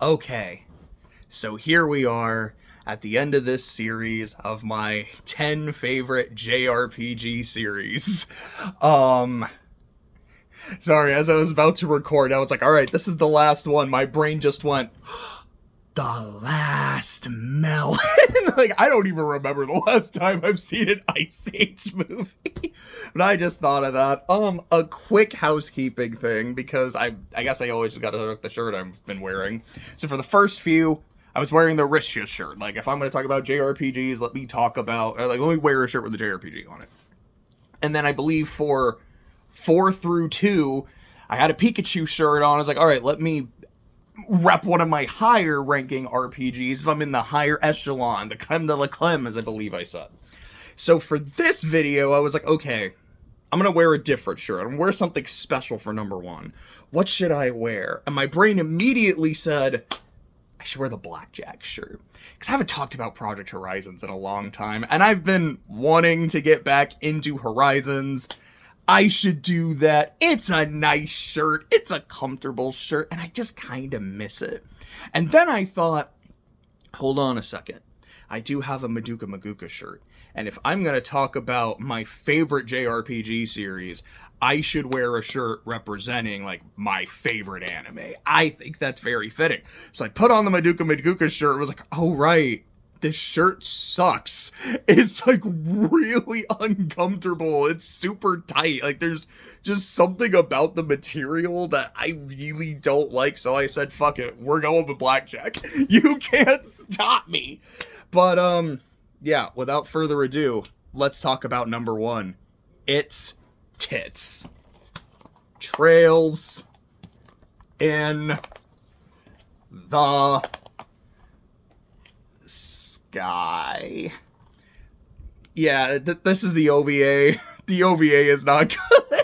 Okay, so here we are at the end of this series of my 10 favorite JRPG series. Um, Sorry, as I was about to record, I was like, alright, this is the last one. My brain just went, the last melon. Like, I don't even remember the last time I've seen an Ice Age movie. But I just thought of that. A quick housekeeping thing, because I guess I always gotta look the shirt I've been wearing. So for the first few, I was wearing the Risha shirt. Like, if I'm gonna talk about JRPGs, let me wear a shirt with a JRPG on it. And then I believe for 4 through 2, I had a Pikachu shirt on. I was like, alright, let me rep one of my higher ranking RPGs if I'm in the higher echelon, the creme de la creme, as I believe I said. So for this video, I was like, okay, I'm gonna wear a different shirt. I'm gonna wear something special for number 1. What should I wear? And my brain immediately said, I should wear the Blackjack shirt. Because I haven't talked about Project Horizons in a long time, and I've been wanting to get back into Horizons. I should do that. It's a nice shirt. It's a comfortable shirt. And I just kind of miss it. And then I thought, hold on a second. I do have a Madoka Magica shirt. And if I'm going to talk about my favorite JRPG series, I should wear a shirt representing, like, my favorite anime. I think that's very fitting. So I put on the Madoka Magica shirt and was like, oh, right. This shirt sucks. It's like really uncomfortable. It's super tight. Like there's just something about the material that I really don't like. So I said, fuck it. We're going with Blackjack. You can't stop me. But yeah, without further ado, let's talk about number 1. It's tits. Trails in the guy. Yeah, this is the OVA. The OVA is not good.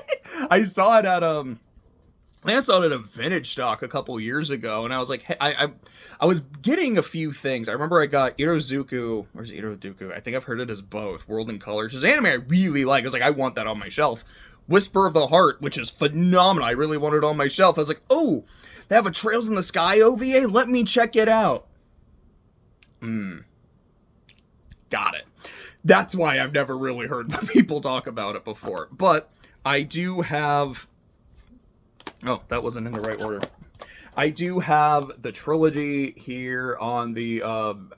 I saw it at I saw it at a vintage stock a couple years ago, and I was like, hey, I was getting a few things. I remember I got Irozuku, or is it Iroduku? I think I've heard it as both. World in Colors. It's an anime I really like. I was like, I want that on my shelf. Whisper of the Heart, which is phenomenal. I really want it on my shelf. I was like, oh, they have a Trails in the Sky OVA? Let me check it out. Got it. That's why I've never really heard people talk about it before. But I do have... Oh, that wasn't in the right order. I do have the trilogy here on the...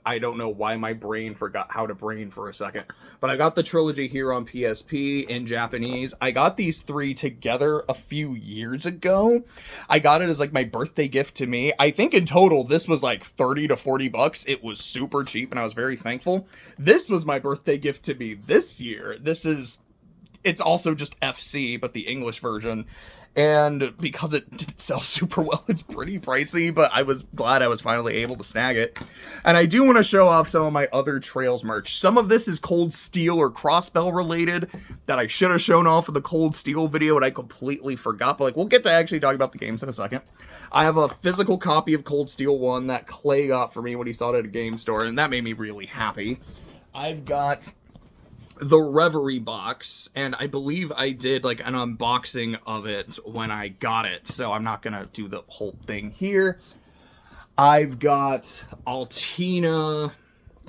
I don't know why my brain forgot how to brain for a second. But I got the trilogy here on PSP in Japanese. I got these 3 together a few years ago. I got it as like my birthday gift to me. I think in total this was like 30 to 40 bucks. It was super cheap and I was very thankful. This was my birthday gift to me this year. It's also just FC, but the English version. And because it didn't sell super well, it's pretty pricey, but I was glad I was finally able to snag it. And I do want to show off some of my other Trails merch. Some of this is Cold Steel or Crossbell related that I should have shown off in the Cold Steel video and I completely forgot. But like, we'll get to actually talk about the games in a second. I have a physical copy of Cold Steel 1 that Clay got for me when he saw it at a game store, and that made me really happy. I've got the Reverie box, and I believe I did like an unboxing of it when I got it, so I'm not gonna do the whole thing here. I've got Altina,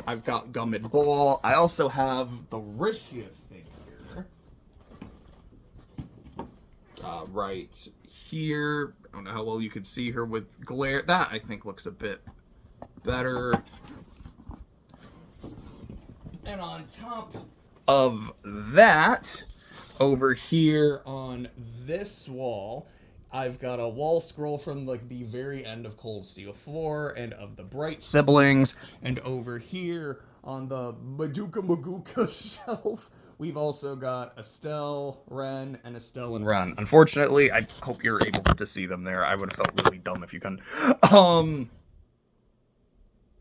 I've got Gum and Ball, I also have the Rishia figure right here. I don't know how well you can see her with glare. That I think looks a bit better. And on top of that, over here on this wall, I've got a wall scroll from like the very end of Cold Steel 4 and of the Bright siblings. And over here on the Madoka Magica shelf, we've also got Estelle, Ren, and Estelle and Ren. Unfortunately, I hope you're able to see them there. I would have felt really dumb if you couldn't.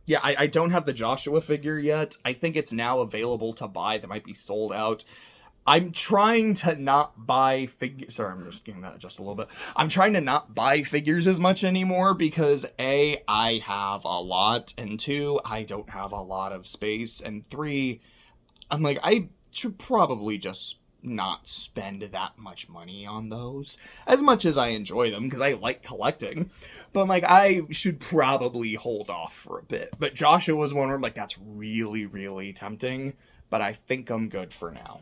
Yeah, I don't have the Joshua figure yet. I think it's now available to buy. That might be sold out. I'm trying to not buy figures. Sorry, I'm just getting that just a little bit. I'm trying to not buy figures as much anymore because A, I have a lot, and 2, I don't have a lot of space, and 3, I'm like, I should probably just not spend that much money on those, as much as I enjoy them, because I like collecting. But I'm like, I should probably hold off for a bit. But Joshua was one where I'm like, that's really, really tempting, but I think I'm good for now.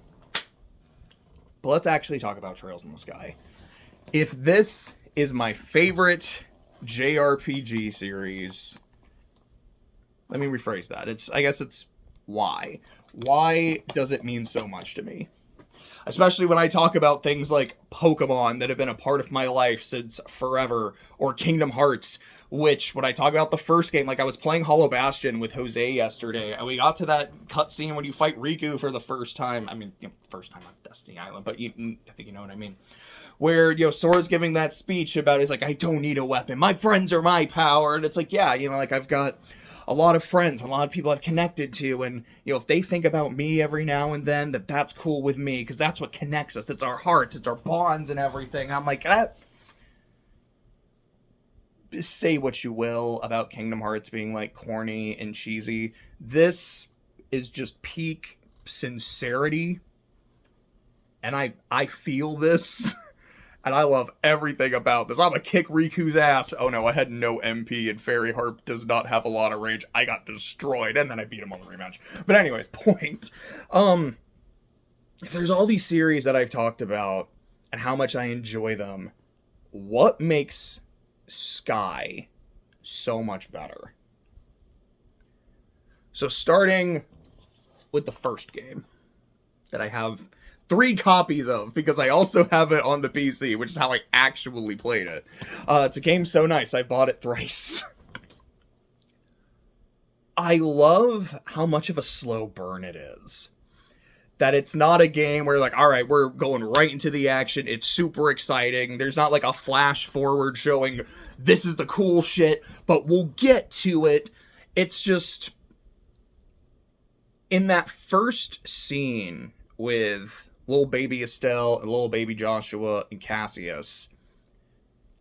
But let's actually talk about Trails in the Sky. If this is my favorite JRPG series, let me rephrase that. I guess it's why. Why does it mean so much to me? Especially when I talk about things like Pokemon that have been a part of my life since forever, or Kingdom Hearts, which, when I talk about the first game, like I was playing Hollow Bastion with Jose yesterday, and we got to that cutscene when you fight Riku for the first time. I mean, first time on Destiny Island, but I think you know what I mean. Where, Sora's giving that speech about, he's like, I don't need a weapon, my friends are my power, and it's like, yeah, like I've got a lot of friends, a lot of people I've connected to, and, if they think about me every now and then, that's cool with me, because that's what connects us, it's our hearts, it's our bonds and everything. I'm like, say what you will about Kingdom Hearts being, like, corny and cheesy. This is just peak sincerity, and I feel this. And I love everything about this. I'm gonna kick Riku's ass. Oh no, I had no MP, and Fairy Harp does not have a lot of range. I got destroyed, and then I beat him on the rematch. But anyways, point. There's all these series that I've talked about, and how much I enjoy them. What makes Sky so much better? So starting with the first game that I have 3 copies of, because I also have it on the PC, which is how I actually played it. It's a game so nice, I bought it thrice. I love how much of a slow burn it is. That it's not a game where, like, alright, we're going right into the action, it's super exciting, there's not like a flash forward showing this is the cool shit, but we'll get to it. It's just, in that first scene with little baby Estelle and little baby Joshua and Cassius,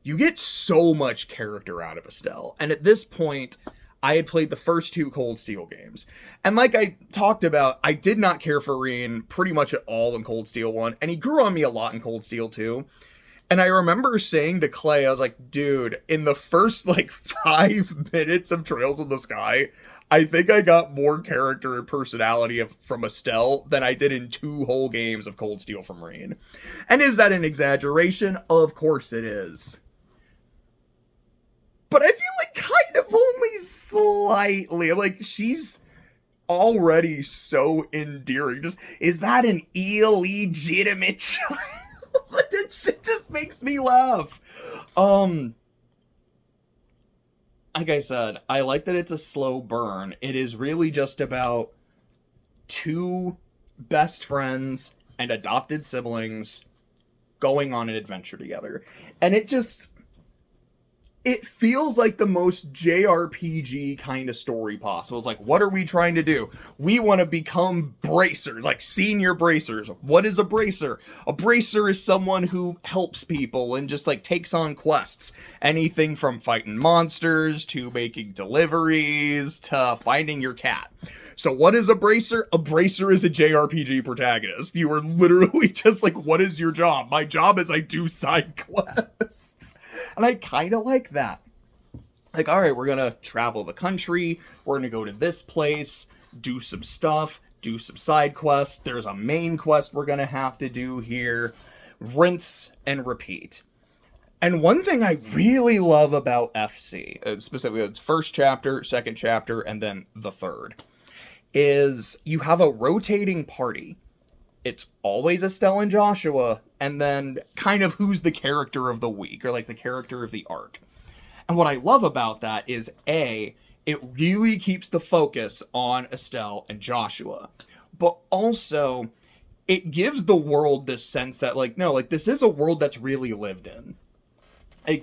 you get so much character out of Estelle. And at this point, I had played the first 2 Cold Steel games. And like I talked about, I did not care for Rien pretty much at all in Cold Steel 1. And he grew on me a lot in Cold Steel 2. And I remember saying to Clay, I was like, dude, in the first, 5 minutes of Trails in the Sky, I think I got more character and personality from Estelle than I did in 2 whole games of Cold Steel from Rien. And is that an exaggeration? Of course it is. But I feel like kind of only slightly. Like, she's already so endearing. Just, is that an illegitimate child? That shit just makes me laugh. Like I said, I like that it's a slow burn. It is really just about 2 best friends and adopted siblings going on an adventure together. And it feels like the most JRPG kind of story possible. It's like, what are we trying to do? We want to become bracers, like senior bracers. What is a bracer? A bracer is someone who helps people and just takes on quests. Anything from fighting monsters to making deliveries to finding your cat. So what is a bracer? A bracer is a JRPG protagonist. You are literally just what is your job? My job is I do side quests. And I kind of like that. Alright, we're gonna travel the country. We're gonna go to this place, do some stuff, do some side quests. There's a main quest we're gonna have to do here. Rinse and repeat. And one thing I really love about FC, specifically its first chapter, second chapter, and then the third, is you have a rotating party. It's always Estelle and Joshua, and then kind of who's the character of the week, or the character of the arc. And what I love about that is, A, it really keeps the focus on Estelle and Joshua. But also, it gives the world this sense that, this is a world that's really lived in.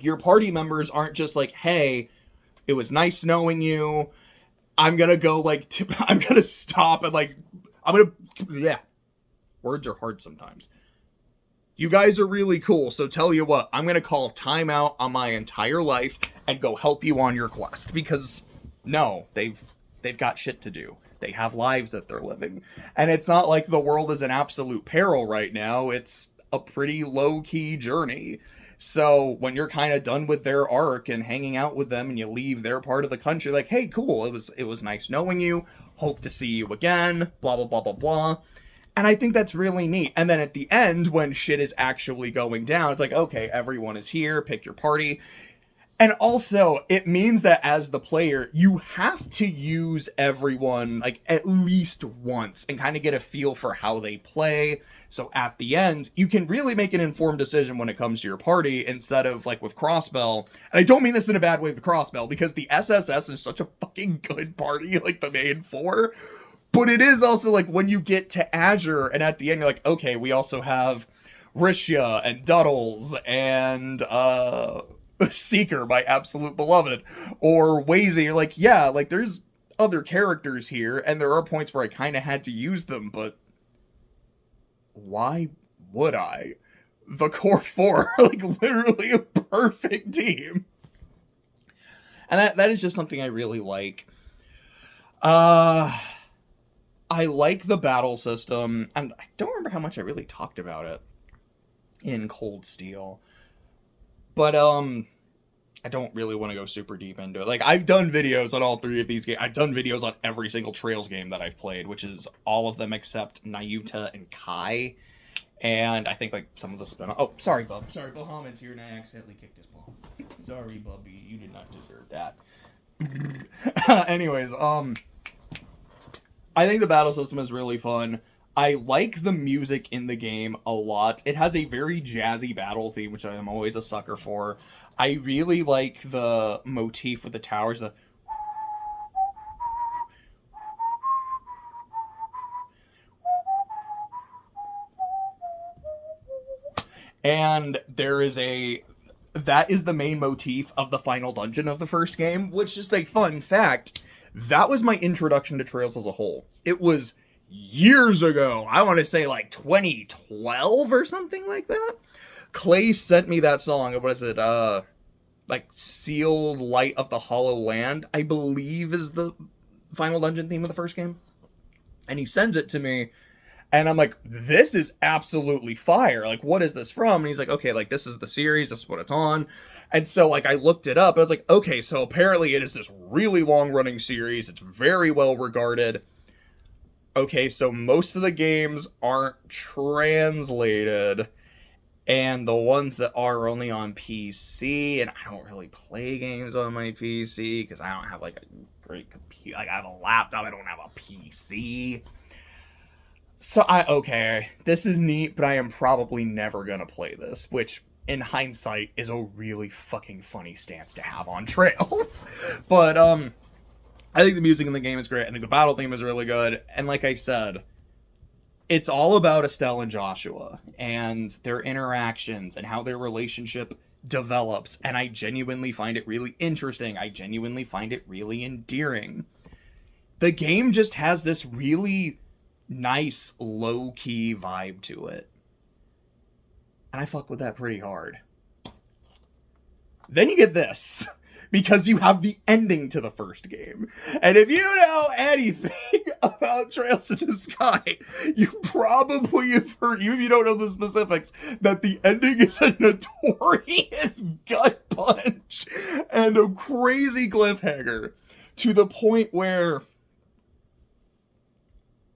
Your party members aren't just hey, it was nice knowing you, I'm gonna go, I'm gonna stop and, yeah. Words are hard sometimes. You guys are really cool, so tell you what, I'm gonna call timeout on my entire life and go help you on your quest. Because, no, they've got shit to do. They have lives that they're living. And it's not like the world is in absolute peril right now. It's a pretty low-key journey. So when you're kind of done with their arc and hanging out with them and you leave their part of the country, like, hey, cool, it was nice knowing you. Hope to see you again, blah, blah, blah, blah, blah. And I think that's really neat. And then at the end, when shit is actually going down, it's like, okay, everyone is here, pick your party. And also, it means that as the player, you have to use everyone, like, at least once and kind of get a feel for how they play. So at the end, you can really make an informed decision when it comes to your party instead of, like, with Crossbell. And I don't mean this in a bad way with Crossbell, because the SSS is such a fucking good party, like, the main four. But it is also, like, when you get to Azure, and at the end, you're like, okay, we also have Rishya and Duddles and, Seeker, my absolute beloved, or Wazy. You're like, yeah, like, there's other characters here, and there are points where I kind of had to use them, but why would I? The core four are, like, literally a perfect team. And that is just something I really like. I like the battle system, and I don't remember how much I really talked about it in Cold Steel. But, I don't really want to go super deep into it. Like, I've done videos on all three of these games. I've done videos on every single Trails game that I've played, which is all of them except Nayuta and Kai. And I think, like, some of the spin-off... Oh, sorry, bub. Sorry, Bahamut's here, and I accidentally kicked his ball. Sorry, Bubby. You did not deserve that. Anyways, I think the battle system is really fun. I like the music in the game a lot. It has a very jazzy battle theme, which I am always a sucker for. I really like the motif with the towers. And there is that is the main motif of the final dungeon of the first game, which is a fun fact. That was my introduction to Trails as a whole. It was years ago. I want to say like 2012 or something like that. Clay sent me that song. What is it? Like Sealed Light of the Hollow Land, I believe is the final dungeon theme of the first game. And he sends it to me. And I'm like, this is absolutely fire. Like, what is this from? And he's like, okay, like, this is the series. This is what it's on. And so, like, I looked it up. And I was like, okay, so apparently it is this really long-running series. It's very well regarded. Okay, so most of the games aren't translated. And the ones that are only on PC. And I don't really play games on my PC because I don't have, like, a great computer. Like, I have a laptop. I don't have a PC. So, okay, this is neat, but I am probably never gonna play this, which, in hindsight, is a really fucking funny stance to have on Trails. But, I think the music in the game is great. I think the battle theme is really good. And like I said, it's all about Estelle and Joshua, and their interactions, and how their relationship develops. And I genuinely find it really interesting. I genuinely find it really endearing. The game just has this really nice, low-key vibe to it. And I fuck with that pretty hard. Then you get this, because you have the ending to the first game. And if you know anything about Trails in the Sky, you probably have heard, even if you don't know the specifics, that the ending is a notorious gut punch and a crazy cliffhanger, to the point where,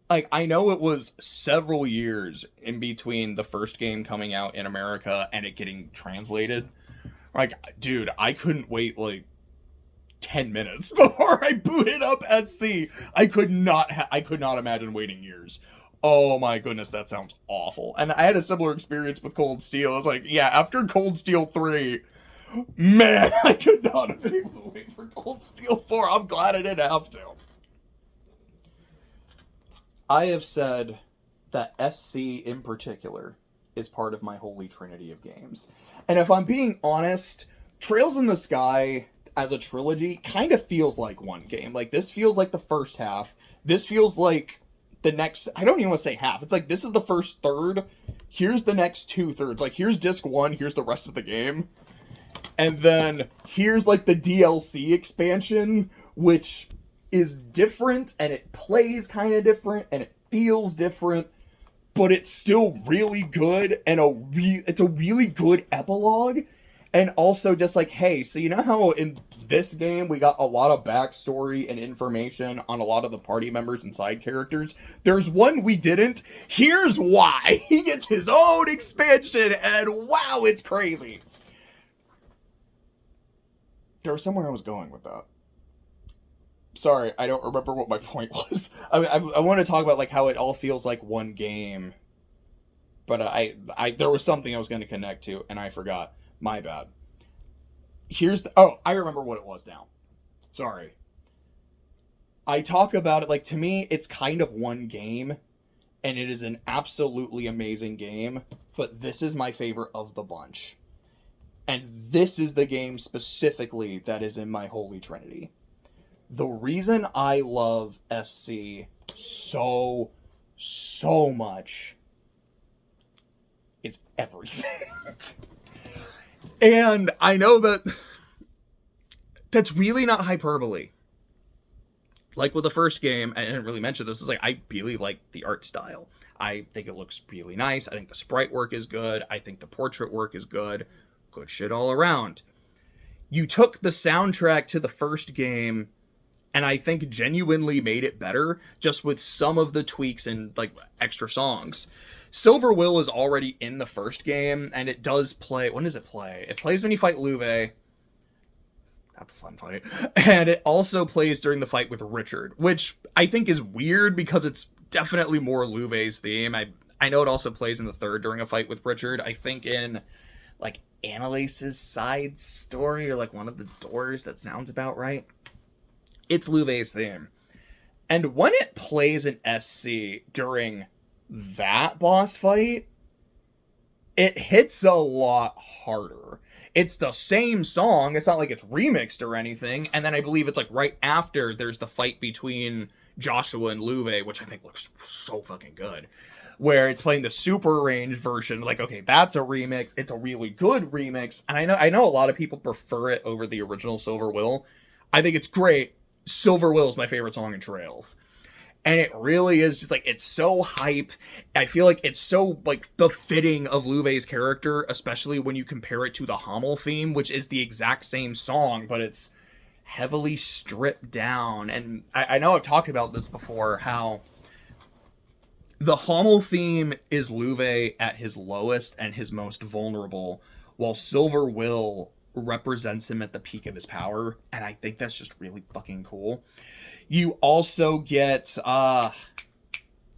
like, I know it was several years in between the first game coming out in America and it getting translated. Like, dude, I couldn't wait, like, 10 minutes before I booted up SC. I could not imagine waiting years. Oh my goodness, that sounds awful. And I had a similar experience with Cold Steel. I was like, yeah, after Cold Steel 3, man, I could not have been able to wait for Cold Steel 4. I'm glad I didn't have to. I have said that SC in particular is part of my holy trinity of games. And if I'm being honest, Trails in the Sky as a trilogy kind of feels like one game. Like, this feels like the first half. This feels like the next... I don't even want to say half. It's like, this is the first third. Here's the next 2/3. Like, here's disc 1. Here's the rest of the game. And then here's, like, the DLC expansion, which is different, and it plays kind of different, and it feels different, but it's still really good, and it's a really good epilogue. And also just like, hey, so you know how in this game we got a lot of backstory and information on a lot of the party members and side characters? There's one we didn't. Here's why. He gets his own expansion, and wow, it's crazy. There was somewhere I was going with that. Sorry, I don't remember what my point was. I want to talk about like how it all feels like one game, but there was something I was going to connect to, and I forgot. My bad. I remember what it was now. Sorry. I talk about it like, to me, it's kind of one game, and it is an absolutely amazing game, but this is my favorite of the bunch. And this is the game specifically that is in my holy trinity. The reason I love SC so much is everything. And I know that's really not hyperbole. Like with the first game, I didn't really mention this, is like, I really like the art style. I think it looks really nice. I think the sprite work is good. I think the portrait work is good. Good shit all around. You took the soundtrack to the first game, and I think genuinely made it better, just with some of the tweaks and like extra songs. Silver Will is already in the first game, and it does play... When does it play? It plays when you fight Louve. That's a fun fight. And it also plays during the fight with Richard, which I think is weird because it's definitely more Louve's theme. I know it also plays in the third during a fight with Richard. I think in, like, Annalise's side story, or, like, one of the doors, that sounds about right. It's Louve's theme. And when it plays in SC during that boss fight, it hits a lot harder. It's the same song. It's not like it's remixed or anything. And then I believe it's like right after there's the fight between Joshua and Louve, which I think looks so fucking good, where it's playing the super arranged version. Like, okay, that's a remix. It's a really good remix. And I know a lot of people prefer it over the original Silver Will. I think it's great. Silver Will is my favorite song in Trails. And it really is just like, it's so hype. I feel like it's so like befitting of Louve's character, especially when you compare it to the Hummel theme, which is the exact same song, but it's heavily stripped down. And I know I've talked about this before, how the Hummel theme is Louve at his lowest and his most vulnerable, while Silver Will represents him at the peak of his power. And I think that's just really fucking cool. You also get, I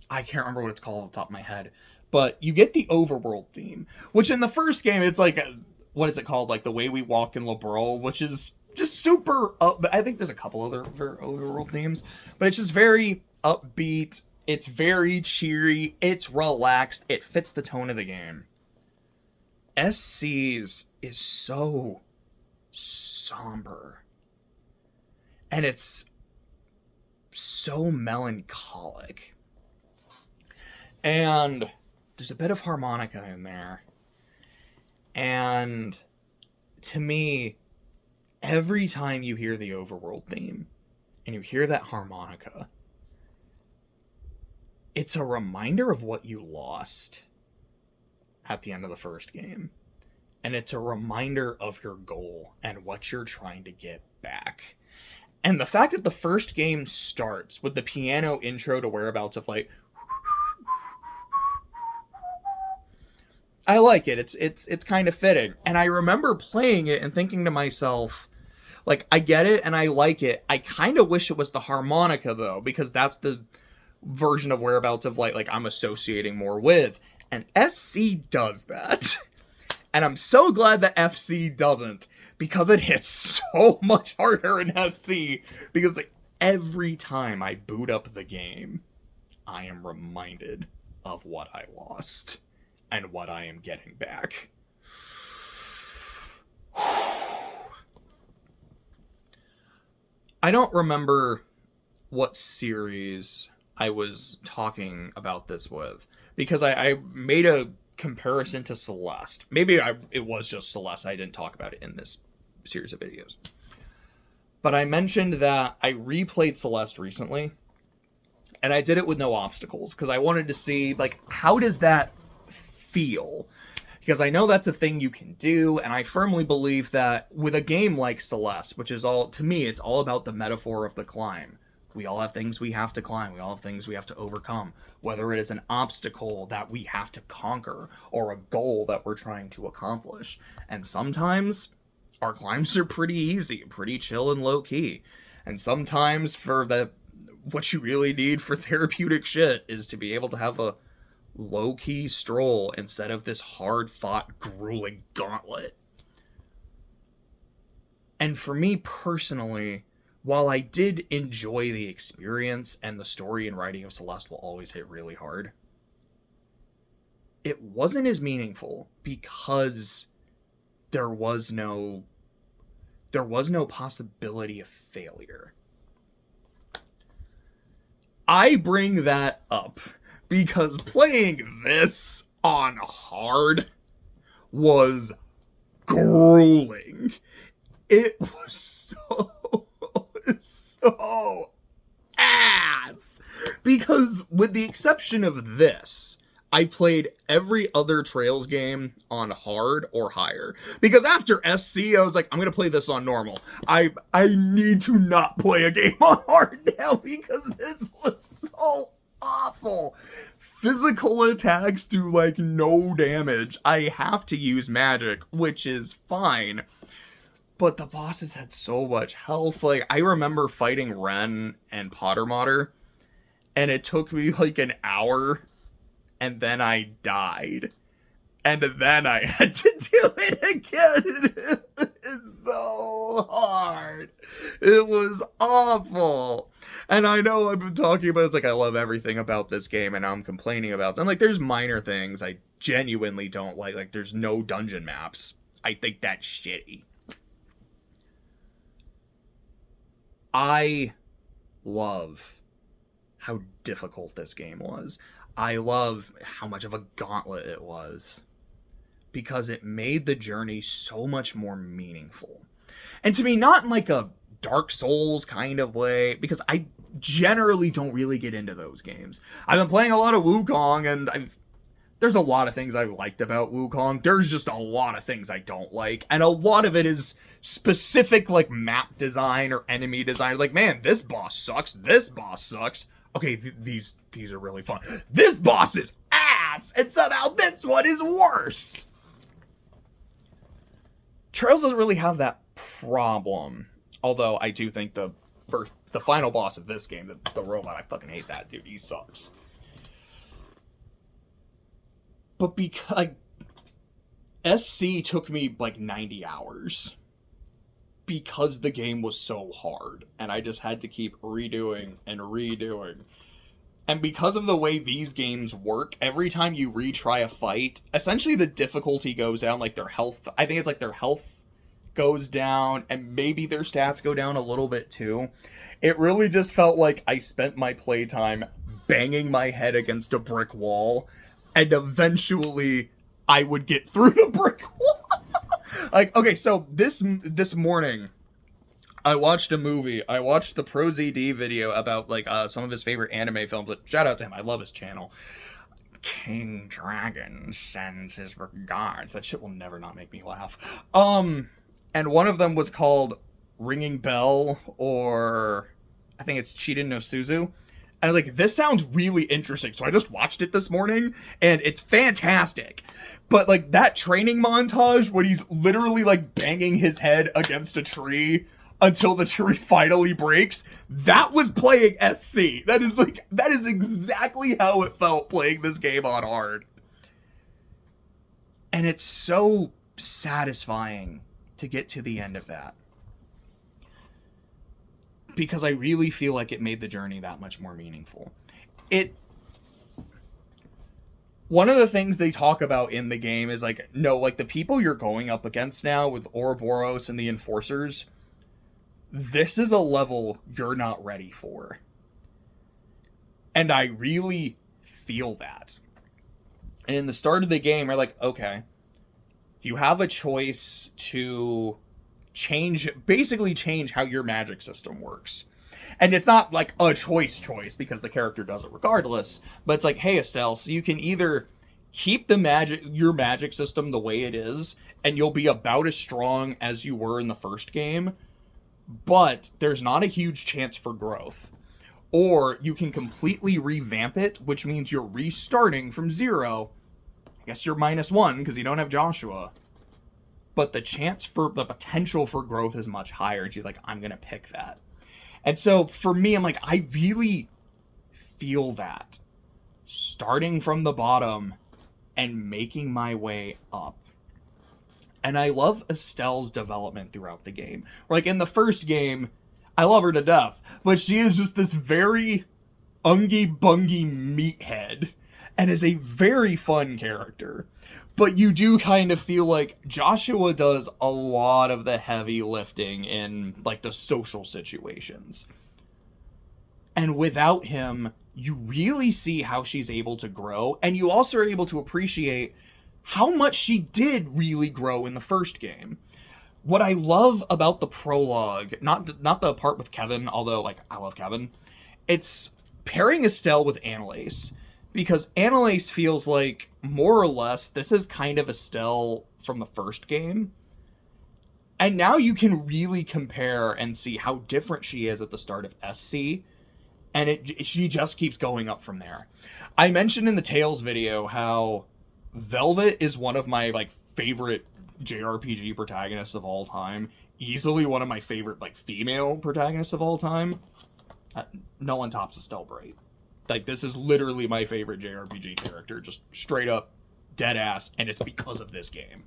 can't remember what it's called off the top of my head, but you get the overworld theme, which in the first game, it's like, what is it called? Like The Way We Walk in Liberal, which is just super up. I think there's a couple other overworld themes, but it's just very upbeat. It's very cheery. It's relaxed. It fits the tone of the game. SC's is so somber. And it's so melancholic. And there's a bit of harmonica in there. And to me, every time you hear the overworld theme and you hear that harmonica, it's a reminder of what you lost at the end of the first game. And it's a reminder of your goal and what you're trying to get back. And the fact that the first game starts with the piano intro to Whereabouts of Light, I like it. It's kind of fitting. And I remember playing it and thinking to myself, like, I get it and I like it. I kind of wish it was the harmonica, though, because that's the version of Whereabouts of Light, like, I'm associating more with. And SC does that. And I'm so glad that FC doesn't, because it hits so much harder in SC. Because like, every time I boot up the game, I am reminded of what I lost and what I am getting back. I don't remember what series I was talking about this with, because I made a comparison to Celeste. Maybe it was just Celeste. I didn't talk about it in this series of videos. But I mentioned that I replayed Celeste recently, and I did it with no obstacles, because I wanted to see, like, how does that feel? Because I know that's a thing you can do, and I firmly believe that with a game like Celeste, which is all, to me, it's all about the metaphor of the climb. We all have things we have to climb. We all have things we have to overcome. Whether it is an obstacle that we have to conquer or a goal that we're trying to accomplish. And sometimes our climbs are pretty easy, pretty chill and low key. And sometimes what you really need for therapeutic shit is to be able to have a low key stroll instead of this hard fought, grueling gauntlet. And for me personally, while I did enjoy the experience and the story and writing of Celeste will always hit really hard, it wasn't as meaningful because there was no possibility of failure. I bring that up because playing this on hard was grueling. It was so ass. Because with the exception of this, I played every other Trails game on hard or higher. Because after SC, I was like, I'm going to play this on normal. I need to not play a game on hard now because this was so awful. Physical attacks do like no damage. I have to use magic, which is fine. But the bosses had so much health. Like, I remember fighting Ren and Pottermodder, and it took me like an hour, and then I died. And then I had to do it again. It's so hard. It was awful. And I know I've been talking about, it's like I love everything about this game, and I'm complaining about them. Like, there's minor things I genuinely don't like. Like, there's no dungeon maps. I think that's shitty. I love how difficult this game was. I love how much of a gauntlet it was. Because it made the journey so much more meaningful. And to me, not in like a Dark Souls kind of way, because I generally don't really get into those games. I've been playing a lot of Wukong, and there's a lot of things I've liked about Wukong. There's just a lot of things I don't like, and a lot of it is specific, like, map design or enemy design. Like, man, this boss sucks. This boss sucks. Okay, these are really fun. This boss is ass, and somehow this one is worse. Trails doesn't really have that problem. Although I do think the final boss of this game, the robot, I fucking hate that dude. He sucks. But because, like, SC took me like 90 hours. Because the game was so hard. And I just had to keep redoing and redoing. And because of the way these games work, every time you retry a fight, essentially the difficulty goes down, like their health, I think it's like their health goes down, and maybe their stats go down a little bit too. It really just felt like I spent my playtime banging my head against a brick wall, and eventually I would get through the brick wall. Like, okay, so this morning, I watched a movie. I watched the ProZD video about, like, some of his favorite anime films. Shout out to him. I love his channel. King Dragon sends his regards. That shit will never not make me laugh. And one of them was called Ringing Bell, or I think it's Chiden no Suzu. And like, this sounds really interesting. So I just watched it this morning, and it's fantastic. But like, that training montage when he's literally like banging his head against a tree until the tree finally breaks, that was playing SC. That is exactly how it felt playing this game on hard. And it's so satisfying to get to the end of that. Because I really feel like it made the journey that much more meaningful. One of the things they talk about in the game is like, no, like the people you're going up against now with Ouroboros and the Enforcers, this is a level you're not ready for. And I really feel that. And in the start of the game, you're like, okay, you have a choice to basically change how your magic system works. And it's not like a choice because the character does it regardless, but it's like, hey Estelle, so you can either keep your magic system the way it is and you'll be about as strong as you were in the first game, but there's not a huge chance for growth. Or you can completely revamp it, which means you're restarting from 0. I guess you're -1 because you don't have Joshua. But the potential for growth is much higher. And she's like, I'm going to pick that. And so for me, I'm like, I really feel that. Starting from the bottom and making my way up. And I love Estelle's development throughout the game. Like in the first game, I love her to death, but she is just this very ungy-bungy meathead and is a very fun character. But you do kind of feel like Joshua does a lot of the heavy lifting in like the social situations. And without him, you really see how she's able to grow, and you also are able to appreciate how much she did really grow in the first game. What I love about the prologue, not the part with Kevin, although like I love Kevin, it's pairing Estelle with Annalise, because Annalise feels like more or less this is kind of Estelle from the first game. And now you can really compare and see how different she is at the start of SC, and she just keeps going up from there. I mentioned in the Tales video how Velvet is one of my like favorite JRPG protagonists of all time. Easily one of my favorite like female protagonists of all time. No one tops Estelle Bright. Like this is literally my favorite JRPG character, just straight up dead ass, and it's because of this game.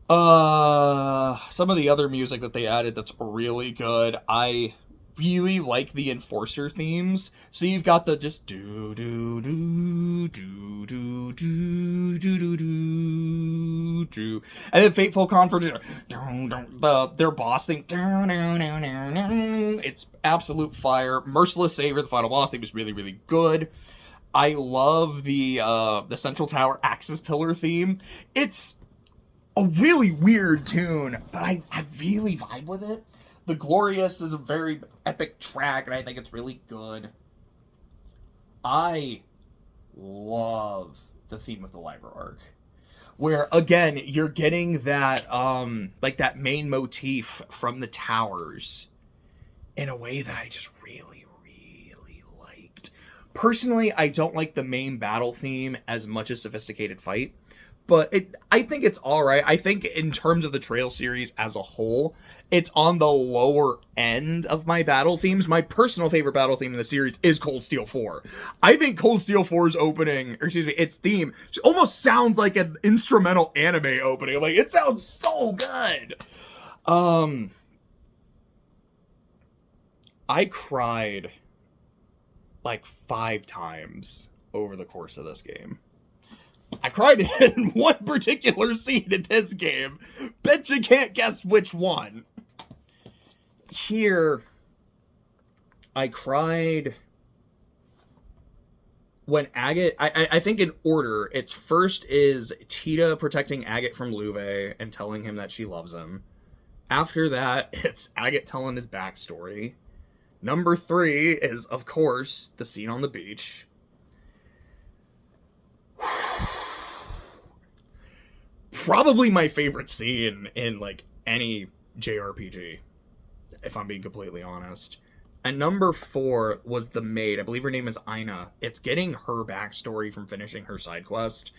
Some of the other music that they added that's really good. I really like the Enforcer themes. So you've got the just do do do do do do do do do, and then Fateful Confrontation. Their boss theme. It's absolute fire. Merciless Savior, the final boss theme, is really really good. I love the Central Tower Axis Pillar theme. It's a really weird tune, but I really vibe with it. The Glorious is a very epic track, and I think it's really good. I love the theme of the Libra arc, where again you're getting that like that main motif from the towers in a way that I just really liked. Personally, I don't like the main battle theme as much as Sophisticated Fight, but I think it's all right. I think in terms of the Trail series as a whole, it's on the lower end of my battle themes. My personal favorite battle theme in the series is Cold Steel 4. I think Cold Steel 4's its theme almost sounds like an instrumental anime opening. Like, it sounds so good. I cried like 5 times over the course of this game. I cried in one particular scene in this game. Bet you can't guess which one. Here, I cried when Agate... I think in order, it's first is Tita protecting Agate from Louve and telling him that she loves him. After that, it's Agate telling his backstory. Number 3 is, of course, the scene on the beach. Probably my favorite scene in like any JRPG, if I'm being completely honest. And number 4 was the maid. I believe her name is Aina. It's getting her backstory from finishing her side quest.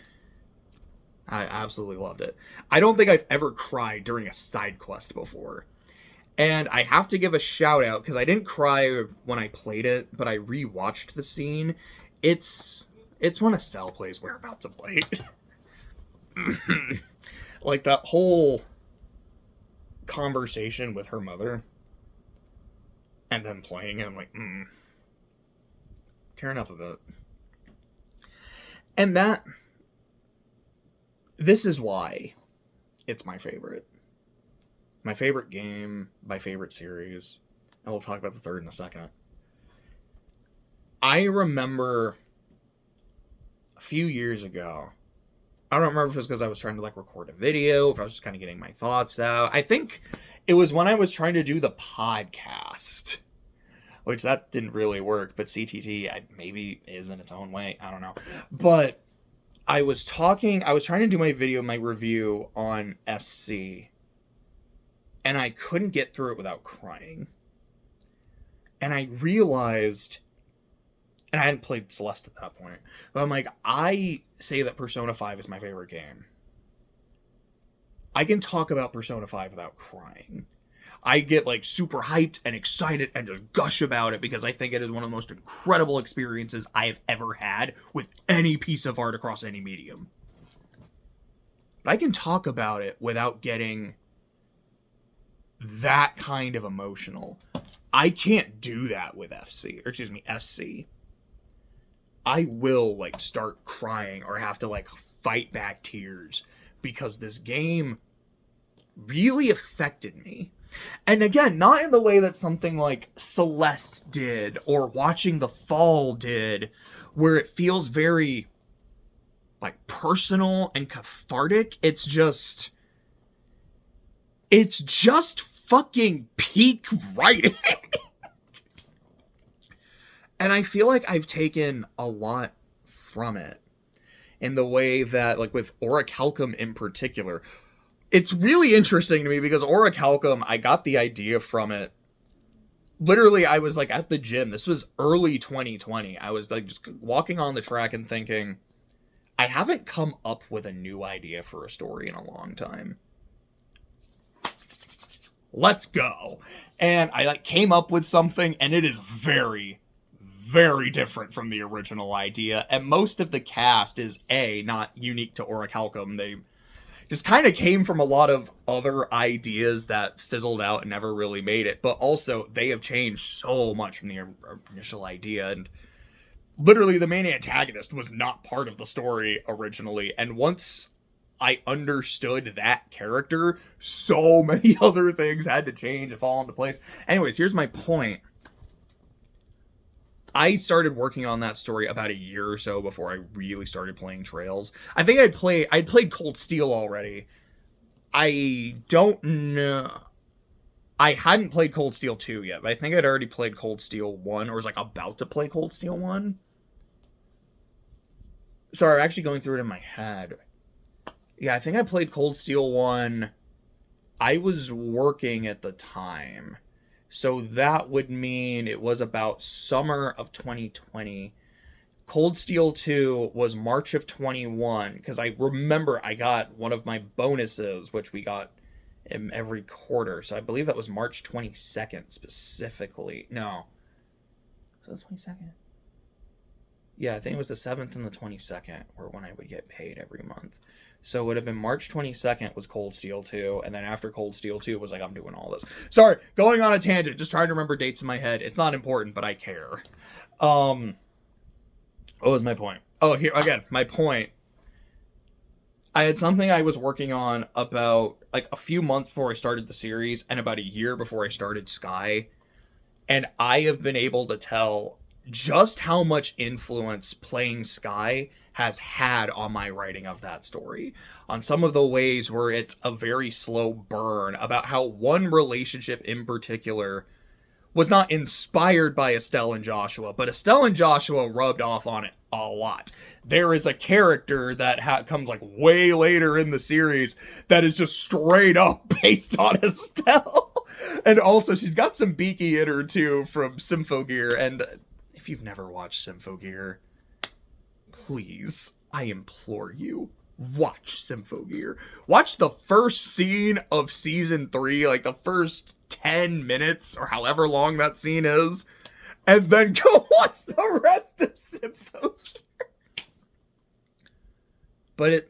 I absolutely loved it. I don't think I've ever cried during a side quest before. And I have to give a shout out, because I didn't cry when I played it, but I rewatched the scene. It's when Estelle plays We're About to Play. Like that whole conversation with her mother and then playing it, I'm like, tearing up a bit. And this is why it's my favorite. My favorite game, my favorite series, and we'll talk about the third in a second. I remember a few years ago, I don't remember if it was because I was trying to like record a video, if I was just kind of getting my thoughts out. I think it was when I was trying to do the podcast, which that didn't really work, but CTT maybe is in its own way. I don't know. But I was trying to do my review on SC, and I couldn't get through it without crying. And I realized, and I hadn't played Celeste at that point, but I'm like, I say that Persona 5 is my favorite game. I can talk about Persona 5 without crying. I get like super hyped and excited and just gush about it because I think it is one of the most incredible experiences I have ever had with any piece of art across any medium. But I can talk about it without getting that kind of emotional. I can't do that with SC. I will like start crying or have to like fight back tears because this game really affected me. And again, not in the way that something like Celeste did or Watching the Fall did, where it feels very like personal and cathartic. It's just fucking peak writing. And I feel like I've taken a lot from it in the way that, like with Orichalcum in particular, it's really interesting to me because Orichalcum, I got the idea from it. Literally, I was like at the gym. This was early 2020. I was like just walking on the track and thinking, I haven't come up with a new idea for a story in a long time. Let's go. And I like came up with something, and it is very, very different from the original idea. And most of the cast is not unique to Orichalcum. They just kind of came from a lot of other ideas that fizzled out and never really made it. But also, they have changed so much from the initial idea. And literally, the main antagonist was not part of the story originally. And once I understood that character, so many other things had to change and fall into place. Anyways, here's my point. I started working on that story about a year or so before I really started playing Trails. I think I'd played Cold Steel already. I don't know. I hadn't played Cold Steel 2 yet, but I think I'd already played Cold Steel 1, or was like about to play Cold Steel 1. Sorry, I'm actually going through it in my head. Yeah, I think I played Cold Steel 1. I was working at the time. So that would mean it was about summer of 2020. Cold Steel 2 was March of 21, because I remember I got one of my bonuses, which we got in every quarter. So I believe that was March 22nd specifically. No. Was that 22nd? Yeah, I think it was the 7th and the 22nd were when I would get paid every month. So it would have been March 22nd was Cold Steel 2, and then after Cold Steel 2 was like, I'm doing all this. Sorry, going on a tangent, just trying to remember dates in my head. It's not important, but I care. What was my point? Oh, here, again, my point. I had something I was working on about, like, a few months before I started the series, and about a year before I started Sky, and I have been able to tell just how much influence playing Sky has had on my writing of that story. On some of the ways where it's a very slow burn, about how one relationship in particular was not inspired by Estelle and Joshua, but Estelle and Joshua rubbed off on it a lot. There is a character that comes like way later in the series that is just straight up based on Estelle. And also, she's got some Beaky in her too from Symphogear, and if you've never watched Symphogear, please, I implore you, watch Symphogear. Watch the first scene of season 3, like the first 10 minutes or however long that scene is, and then go watch the rest of Symphogear. But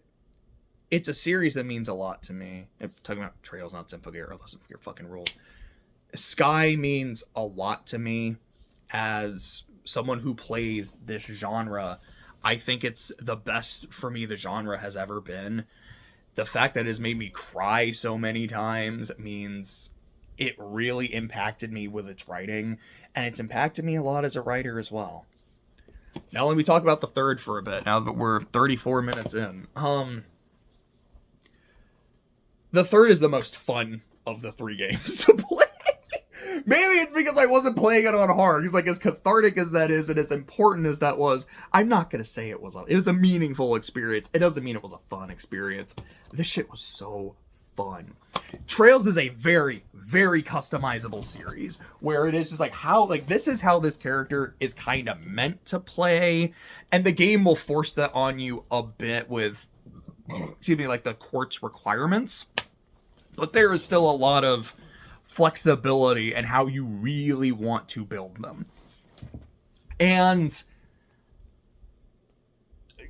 it's a series that means a lot to me. I'm talking about Trails, not Symphogear, although Symphogear fucking rules. Sky means a lot to me as someone who plays this genre. I think it's the best for me the genre has ever been. The fact that it has made me cry so many times means it really impacted me with its writing, and it's impacted me a lot as a writer as well. Now let me talk about the third for a bit, now that we're 34 minutes in. The third is the most fun of the 3 games to play. Maybe it's because I wasn't playing it on hard, because like as cathartic as that is and as important as that was, I'm not going to say it was a meaningful experience. It doesn't mean it was a fun experience. This shit was so fun. Trails is a very, very customizable series where it is just like this is how this character is kind of meant to play, and the game will force that on you a bit with, like the quartz requirements, but there is still a lot of flexibility in how you really want to build them. And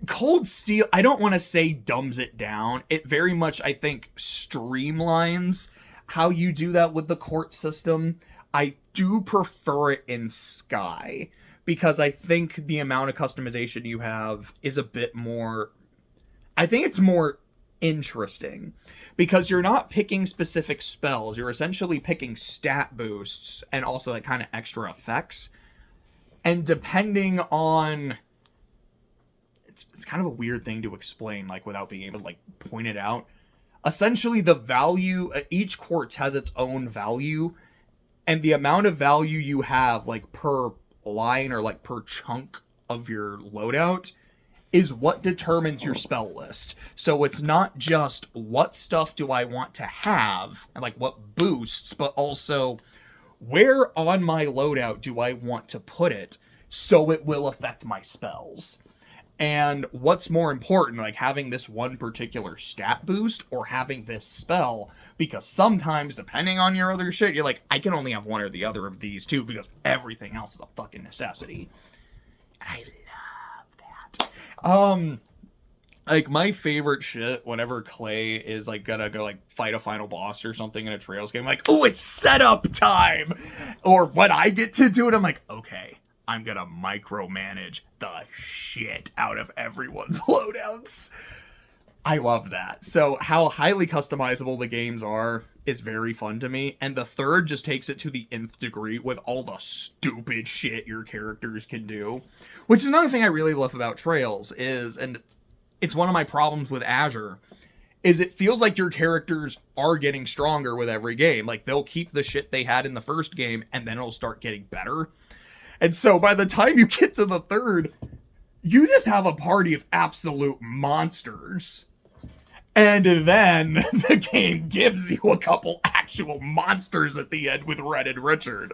Cold Steel, I don't want to say dumbs it down. It very much, I think, streamlines how you do that with the court system. I do prefer it in Sky, because I think the amount of customization you have is a bit more... I think it's more interesting, because you're not picking specific spells. You're essentially picking stat boosts and also like kind of extra effects. And depending on... It's kind of a weird thing to explain, like, without being able to, like, point it out. Essentially, the value... Each quartz has its own value, and the amount of value you have, like, per line or, like, per chunk of your loadout is what determines your spell list. So it's not just what stuff do I want to have, and, like, what boosts, but also where on my loadout do I want to put it so it will affect my spells. And what's more important, like having this one particular stat boost or having this spell? Because sometimes, depending on your other shit, you're like, I can only have one or the other of these two because everything else is a fucking necessity. And I love that. Like, my favorite shit whenever Clay is, like, gonna go, like, fight a final boss or something in a Trails game, like, oh, it's setup time! Or when I get to do it, I'm like, okay, I'm gonna micromanage the shit out of everyone's loadouts. I love that. So how highly customizable the games are is very fun to me. And the third just takes it to the nth degree with all the stupid shit your characters can do. Which is another thing I really love about Trails is, and it's one of my problems with Azure, is it feels like your characters are getting stronger with every game. Like, they'll keep the shit they had in the first game, and then it'll start getting better. And so by the time you get to the third, you just have a party of absolute monsters. And then the game gives you a couple actual monsters at the end with Ren and Richard.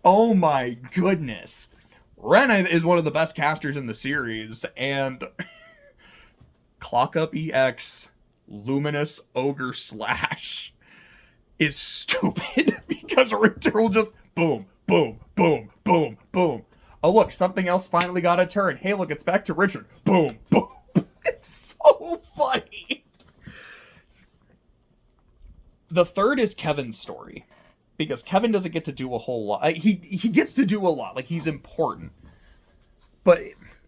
Oh my goodness. Ren is one of the best casters in the series, and Clock Up EX Luminous Ogre Slash is stupid because Richard will just boom, boom, boom, boom, boom. Oh, look, something else finally got a turn. Hey, look, it's back to Richard. Boom, boom. It's so funny. The third is Kevin's story, because Kevin doesn't get to do a whole lot. He gets to do a lot. Like, he's important. But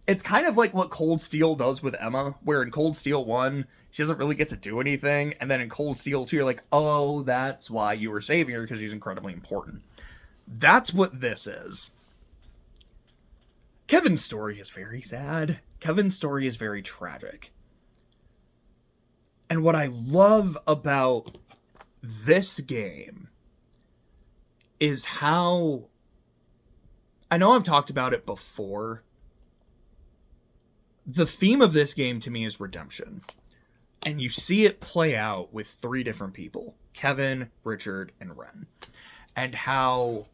it's kind of like what Cold Steel does with Emma, where in Cold Steel 1, she doesn't really get to do anything. And then in Cold Steel 2, you're like, oh, that's why you were saving her, because she's incredibly important. That's what this is. Kevin's story is very sad. Kevin's story is very tragic. And what I love about this game is how... I know I've talked about it before. The theme of this game to me is redemption. And you see it play out with 3 different people. Kevin, Richard, and Ren. And how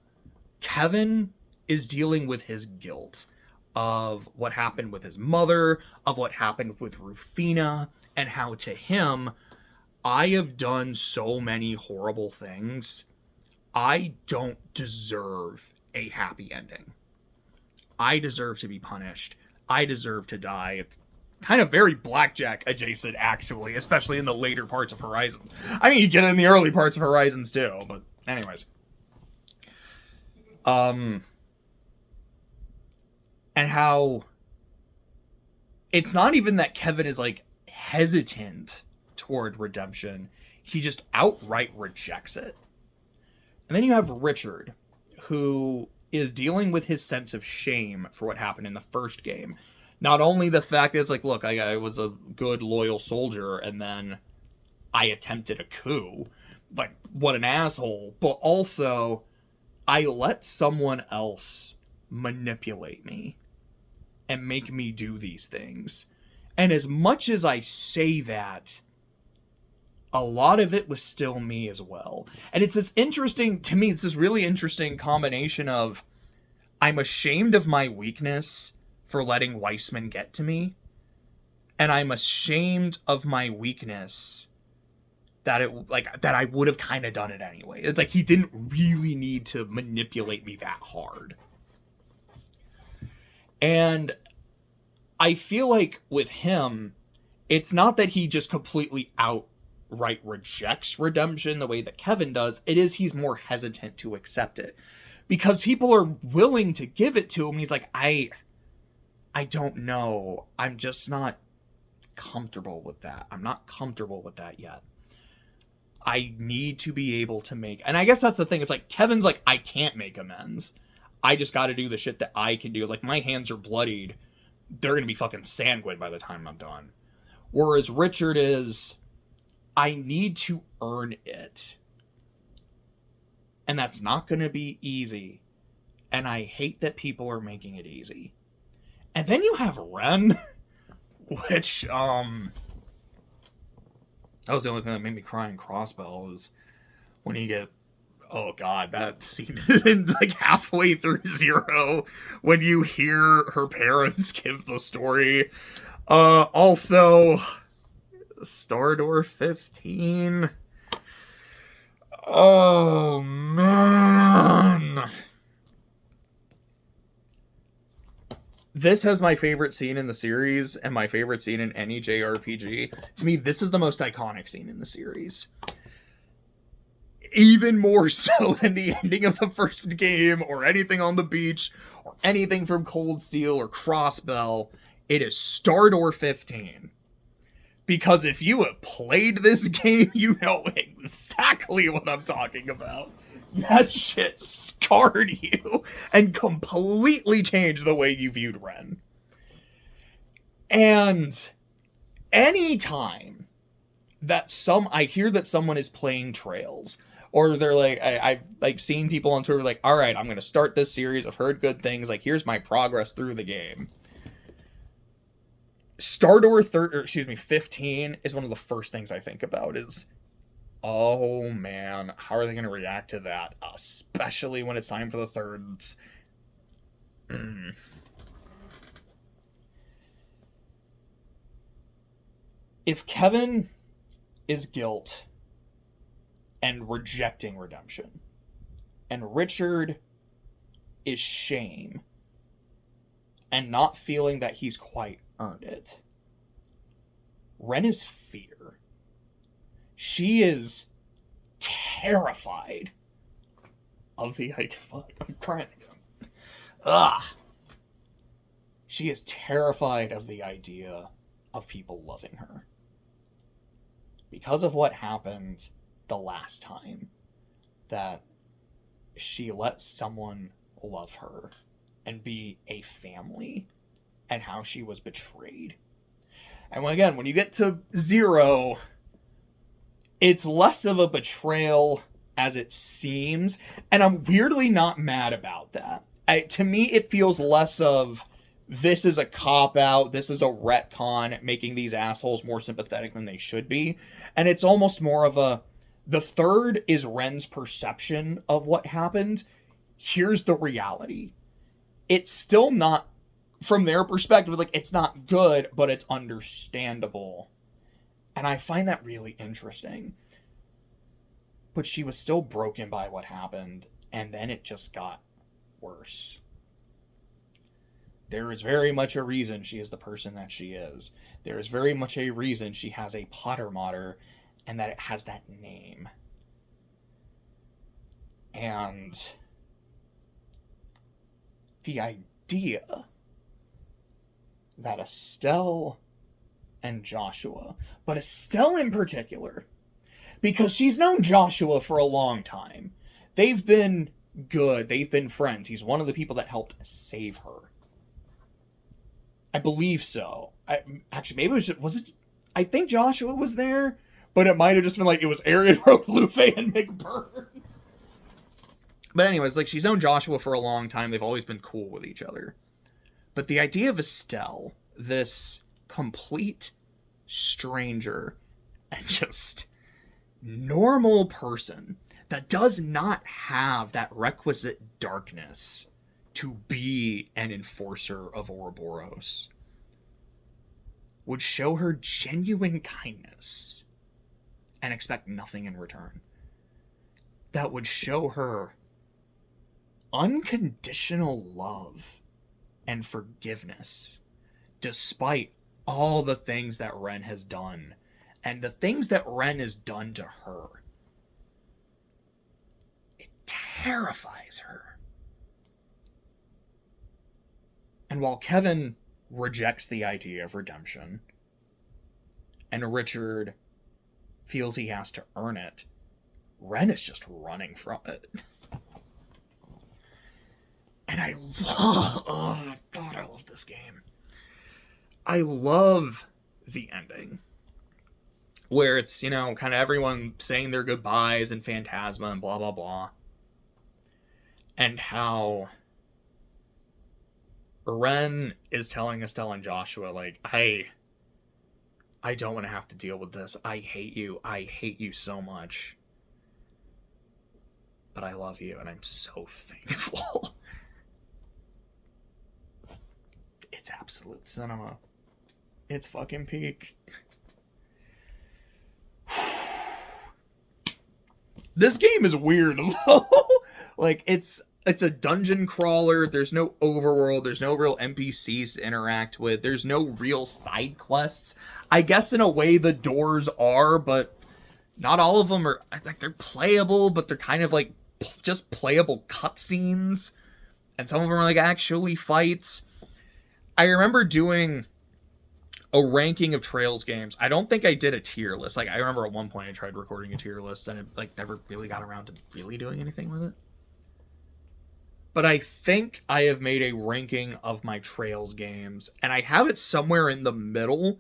Kevin is dealing with his guilt of what happened with his mother, of what happened with Rufina, and how to him, I have done so many horrible things. I don't deserve a happy ending. I deserve to be punished. I deserve to die. It's kind of very Blackjack adjacent, actually, especially in the later parts of Horizon. I mean, you get it in the early parts of Horizons too, but anyways. And how it's not even that Kevin is, like, hesitant toward redemption. He just outright rejects it. And then you have Richard, who is dealing with his sense of shame for what happened in the first game. Not only the fact that it's like, look, I was a good, loyal soldier, and then I attempted a coup. Like, what an asshole. But also, I let someone else manipulate me and make me do these things. And as much as I say that, a lot of it was still me as well. And it's this interesting, to me, it's this really interesting combination of I'm ashamed of my weakness for letting Weissman get to me, and I'm ashamed of my weakness that I would have kind of done it anyway. It's like he didn't really need to manipulate me that hard. And I feel like with him, it's not that he just completely outright rejects redemption the way that Kevin does. It is he's more hesitant to accept it. Because people are willing to give it to him. He's like, I don't know. I'm just not comfortable with that. I'm not comfortable with that yet. I need to be able to make... And I guess that's the thing. It's like, Kevin's like, I can't make amends. I just got to do the shit that I can do. Like, my hands are bloodied. They're going to be fucking sanguine by the time I'm done. Whereas Richard is, I need to earn it. And that's not going to be easy. And I hate that people are making it easy. And then you have Ren, which, that was the only thing that made me cry in Crossbell, is when you get, oh god, that scene, like halfway through Zero, when you hear her parents give the story. Also, Stardoor 15. Oh, man. This has my favorite scene in the series and my favorite scene in any JRPG. To me, this is the most iconic scene in the series. Even more so than the ending of the first game or anything on the beach or anything from Cold Steel or Crossbell. It is Stardoor 15. Because if you have played this game, you know exactly what I'm talking about. That shit scarred you and completely changed the way you viewed Ren. And anytime that I hear that someone is playing Trails, or they're like, I've like seen people on Twitter like, all right, I'm going to start this series. I've heard good things. Like, here's my progress through the game. Stardoor 15 is one of the first things I think about is, oh man, how are they going to react to that? Especially when it's time for the thirds. If Kevin is guilt and rejecting redemption, and Richard is shame and not feeling that he's quite earned it, Ren is fear. She is terrified of the idea. Fuck, I'm crying again. She is terrified of the idea of people loving her. Because of what happened the last time, that she let someone love her and be a family, and how she was betrayed. And when you get to Zero, it's less of a betrayal as it seems, and I'm weirdly not mad about that. To me, it feels less of, this is a cop-out, this is a retcon, making these assholes more sympathetic than they should be. And it's almost more of the third is Ren's perception of what happened. Here's the reality. It's still not, from their perspective, like, it's not good, but it's understandable. And I find that really interesting. But she was still broken by what happened, and then it just got worse. There is very much a reason she is the person that she is. There is very much a reason she has a Potter Mater, and that it has that name. And the idea that Estelle and Joshua, but Estelle in particular, because she's known Joshua for a long time. They've been good. They've been friends. He's one of the people that helped save her. I believe so. Actually, maybe was it? I think Joshua was there, but it might have just been like it was Aaron, Luffy, and McBurn. But anyways, like, she's known Joshua for a long time. They've always been cool with each other. But the idea of Estelle, this complete stranger and just normal person that does not have that requisite darkness to be an enforcer of Ouroboros, would show her genuine kindness and expect nothing in return. That would show her unconditional love and forgiveness despite all the things that Ren has done and the things that Ren has done to her. It terrifies her. And while Kevin rejects the idea of redemption and Richard feels he has to earn it, Ren is just running from it. And I love, oh my god, I love this game. I love the ending. Where it's, you know, kind of everyone saying their goodbyes and Phantasma and blah, blah, blah. And how Ren is telling Estelle and Joshua, like, I don't want to have to deal with this. I hate you. I hate you so much. But I love you, and I'm so thankful. It's absolute cinema. It's fucking peak. This game is weird, though. Like, it's a dungeon crawler. There's no overworld. There's no real NPCs to interact with. There's no real side quests. I guess in a way the doors are, but not all of them are. Like, they're playable, but they're kind of like just playable cutscenes. And some of them are like actually fights. I remember doing a ranking of Trails games. I don't think I did a tier list. Like, I remember at one point I tried recording a tier list and it like never really got around to really doing anything with it. But I think I have made a ranking of my Trails games, and I have it somewhere in the middle.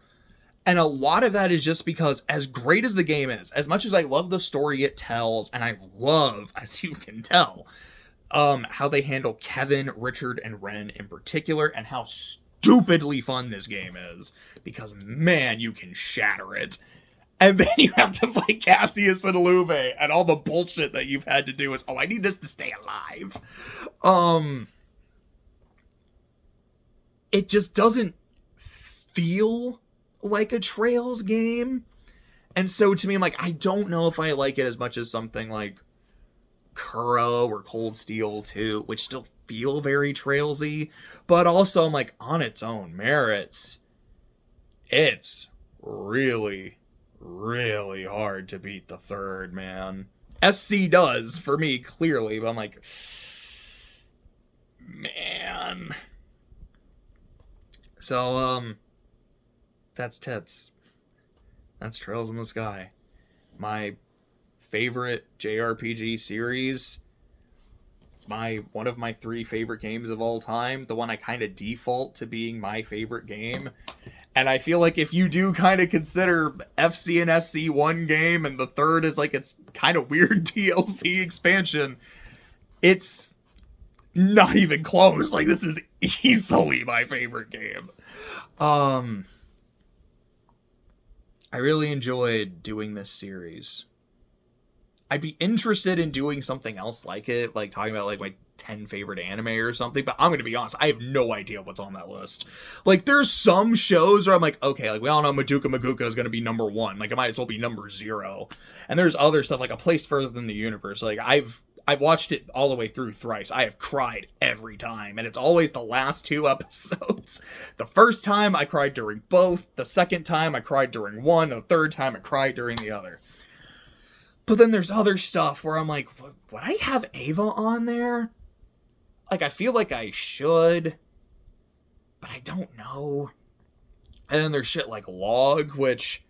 And a lot of that is just because, as great as the game is, as much as I love the story it tells, and I love, as you can tell, how they handle Kevin, Richard, and Ren in particular, and how stupidly fun this game is, because, man, you can shatter it. And then you have to fight Cassius and Luve, and all the bullshit that you've had to do is, oh, I need this to stay alive. It just doesn't feel like a Trails game. And so to me, I'm like, I don't know if I like it as much as something like Kuro or Cold Steel 2, which still feel very Trailsy. But also, I'm like, on its own merits, it's really, really hard to beat the third, man. SC does, for me, clearly, but I'm like, man. So, that's tits. That's Trails in the Sky. My favorite JRPG series. One of my 3 favorite games of all time. The one I kind of default to being my favorite game. And I feel like if you do kind of consider FC and SC one game, and the third is like its kind of weird DLC expansion, it's not even close. Like, this is easily my favorite game. I really enjoyed doing this series. I'd be interested in doing something else like it, like talking about like my 10 favorite anime or something, but I'm going to be honest, I have no idea what's on that list. Like, there's some shows where I'm like, okay, like, we all know Madoka Magica is going to be number 1. Like, it might as well be number 0. And there's other stuff, like A Place Further Than the Universe. Like, I've watched it all the way through thrice. I have cried every time, and it's always the last 2 episodes. The first time, I cried during both. The second time, I cried during one. And the third time, I cried during the other. But then there's other stuff where I'm like, would I have Ava on there? Like, I feel like I should, but I don't know. And then there's shit like Log, which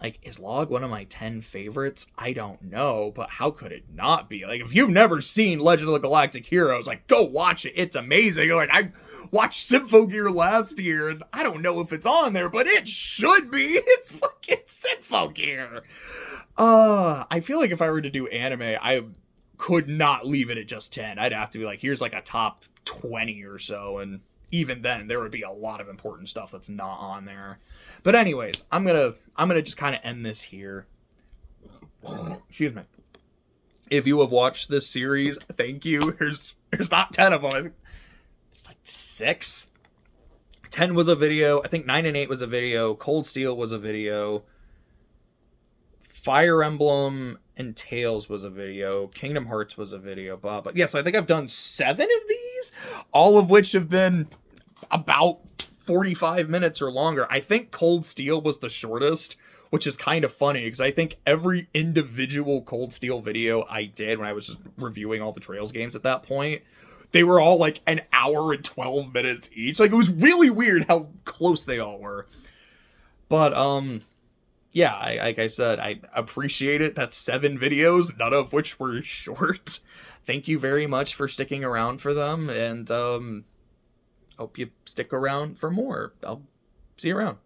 Like, is Log one of my 10 favorites? I don't know, but how could it not be? Like, if you've never seen Legend of the Galactic Heroes, like, go watch it. It's amazing. Like, I watched Symphogear last year, and I don't know if it's on there, but it should be. It's fucking Symphogear. I feel like if I were to do anime, I could not leave it at just 10. I'd have to be like, here's like a top 20 or so, and even then there would be a lot of important stuff that's not on there. But anyways, I'm gonna just kind of end this here. Excuse me. If you have watched this series, thank you. There's not 10 of them. There's like 6. 10 was a video. I think 9 and 8 was a video. Cold Steel was a video. Fire Emblem and Tales was a video. Kingdom Hearts was a video. But yeah, so I think I've done 7 of these, all of which have been about 45 minutes or longer. I think Cold Steel was the shortest, which is kind of funny because I think every individual Cold Steel video I did when I was just reviewing all the Trails games at that point, they were all like an hour and 12 minutes each. Like, it was really weird how close they all were. But, yeah, like I said, I appreciate it. That's 7 videos, none of which were short. Thank you very much for sticking around for them, and hope you stick around for more. I'll see you around.